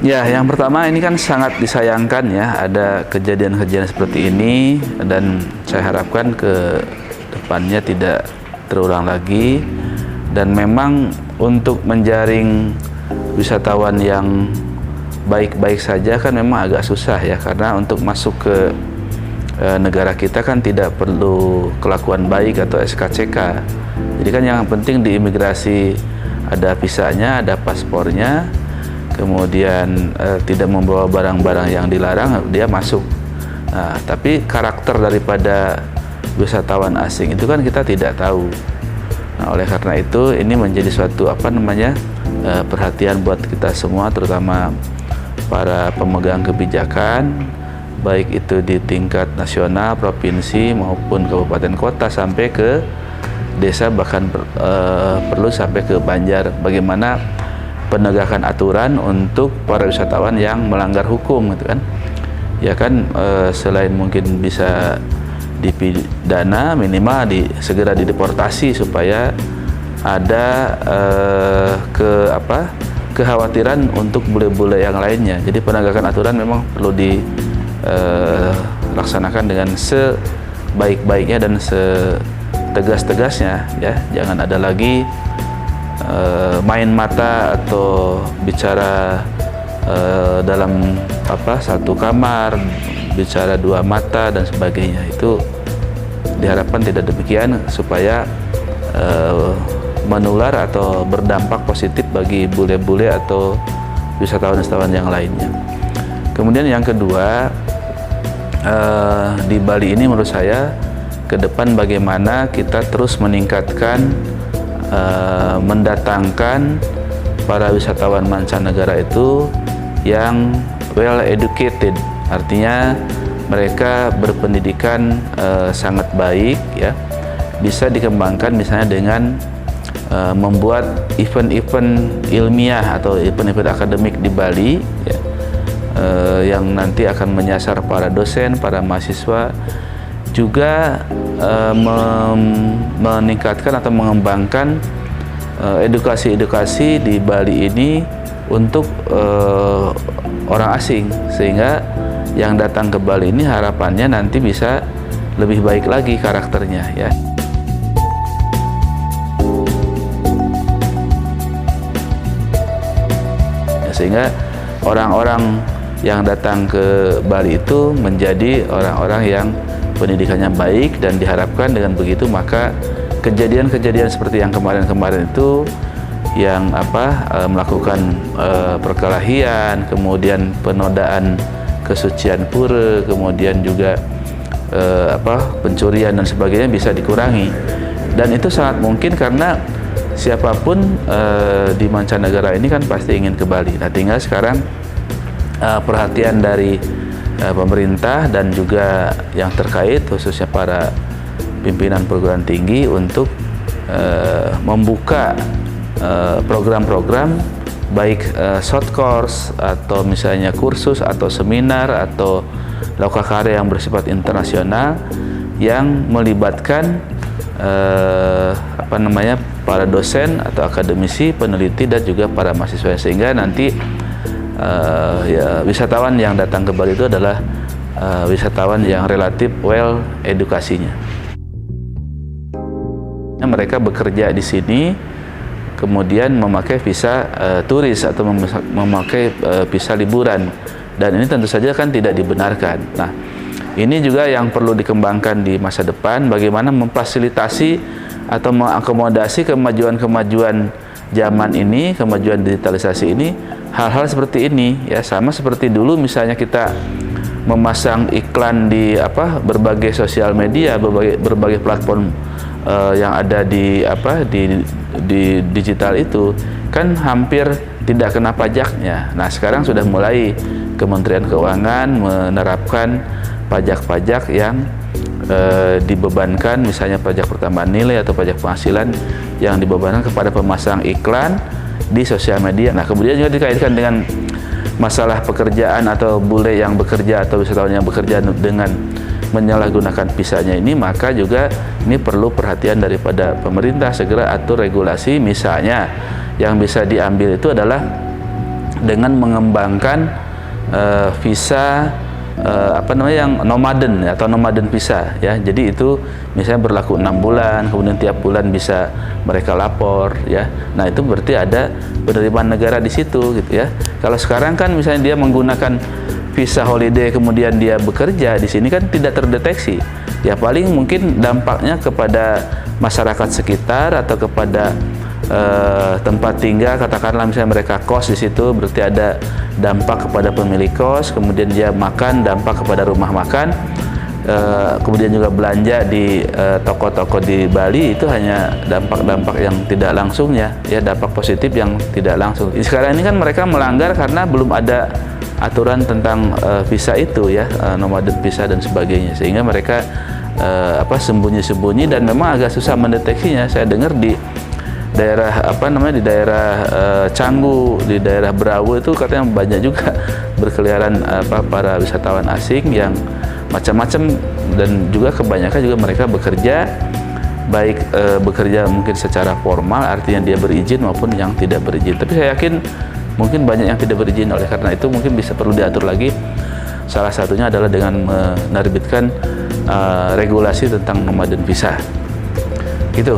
Ya, yang pertama ini kan sangat disayangkan ya ada kejadian-kejadian seperti ini, dan saya harapkan ke depannya tidak terulang lagi. Dan memang untuk menjaring wisatawan yang baik-baik saja kan memang agak susah ya, karena untuk masuk ke negara kita kan tidak perlu kelakuan baik atau SKCK. Jadi kan yang penting di imigrasi ada visanya, ada paspornya, kemudian tidak membawa barang-barang yang dilarang, dia masuk. Nah, tapi karakter daripada wisatawan asing itu kan kita tidak tahu. Nah, oleh karena itu ini menjadi suatu perhatian buat kita semua, terutama para pemegang kebijakan, baik itu di tingkat nasional, provinsi maupun kabupaten kota sampai ke desa, bahkan perlu sampai ke Banjar. Bagaimana penegakan aturan untuk para wisatawan yang melanggar hukum, gitu kan? Ya kan, selain mungkin bisa dipidana, minimal segera dideportasi supaya ada kekhawatiran untuk bule-bule yang lainnya. Jadi penegakan aturan memang perlu dilaksanakan dengan sebaik-baiknya dan setegas-tegasnya ya. Jangan ada lagi main mata atau bicara dalam satu kamar, bicara dua mata dan sebagainya. Itu diharapkan tidak demikian, supaya menular atau berdampak positif bagi bule-bule atau wisatawan-wisatawan yang lainnya. Kemudian yang kedua, di Bali ini menurut saya ke depan bagaimana kita terus meningkatkan mendatangkan para wisatawan mancanegara itu yang well educated, artinya mereka berpendidikan sangat baik ya, bisa dikembangkan misalnya dengan membuat event-event ilmiah atau event-event akademik di Bali ya, yang nanti akan menyasar para dosen, para mahasiswa, juga meningkatkan atau mengembangkan edukasi-edukasi di Bali ini untuk orang asing, sehingga yang datang ke Bali ini harapannya nanti bisa lebih baik lagi karakternya ya. Sehingga orang-orang yang datang ke Bali itu menjadi orang-orang yang pendidikannya baik, dan diharapkan dengan begitu maka kejadian-kejadian seperti yang kemarin-kemarin itu yang melakukan perkelahian, kemudian penodaan kesucian pura, kemudian juga pencurian dan sebagainya bisa dikurangi. Dan itu sangat mungkin karena siapapun di mancanegara ini kan pasti ingin ke Bali. Nah, tinggal sekarang perhatian dari pemerintah dan juga yang terkait, khususnya para pimpinan perguruan tinggi, untuk membuka program-program baik short course atau misalnya kursus atau seminar atau lokakarya yang bersifat internasional yang melibatkan para dosen atau akademisi, peneliti, dan juga para mahasiswa, sehingga nanti wisatawan yang datang ke Bali itu adalah wisatawan yang relatif well edukasinya. Mereka bekerja di sini, kemudian memakai visa turis atau memakai visa liburan, dan ini tentu saja kan tidak dibenarkan. Nah, ini juga yang perlu dikembangkan di masa depan, bagaimana memfasilitasi atau mengakomodasi kemajuan-kemajuan zaman ini, kemajuan digitalisasi ini, hal-hal seperti ini ya. Sama seperti dulu misalnya kita memasang iklan di berbagai sosial media, berbagai platform yang ada di digital itu kan hampir tidak kena pajaknya. Nah, sekarang sudah mulai Kementerian Keuangan menerapkan pajak-pajak yang dibebankan, misalnya pajak pertambahan nilai atau pajak penghasilan yang dibebankan kepada pemasang iklan di sosial media. Nah, kemudian juga dikaitkan dengan masalah pekerjaan atau bule yang bekerja atau wisatawan yang bekerja dengan menyalahgunakan visanya ini, maka juga ini perlu perhatian daripada pemerintah, segera atur regulasi. Misalnya yang bisa diambil itu adalah dengan mengembangkan visa yang nomaden atau nomaden visa ya. Jadi itu misalnya berlaku 6 bulan, kemudian tiap bulan bisa mereka lapor ya. Nah, itu berarti ada penerimaan negara di situ gitu ya. Kalau sekarang kan misalnya dia menggunakan visa holiday kemudian dia bekerja di sini kan tidak terdeteksi. Ya paling mungkin dampaknya kepada masyarakat sekitar atau kepada tempat tinggal, katakanlah misalnya mereka kos di situ, berarti ada dampak kepada pemilik kos, kemudian dia makan, dampak kepada rumah makan, kemudian juga belanja di toko-toko di Bali, itu hanya dampak-dampak yang tidak langsung ya, dampak positif yang tidak langsung. Sekarang ini kan mereka melanggar karena belum ada aturan tentang visa itu ya, nomaden visa dan sebagainya, sehingga mereka sembunyi-sembunyi dan memang agak susah mendeteksinya. Saya dengar di daerah di daerah Canggu, di daerah Berawu itu katanya banyak juga berkeliaran para wisatawan asing yang macam-macam, dan juga kebanyakan juga mereka bekerja baik bekerja mungkin secara formal, artinya dia berizin, maupun yang tidak berizin. Tapi saya yakin mungkin banyak yang tidak berizin, oleh karena itu mungkin bisa perlu diatur lagi. Salah satunya adalah dengan menerbitkan regulasi tentang nomaden visa. Gitu.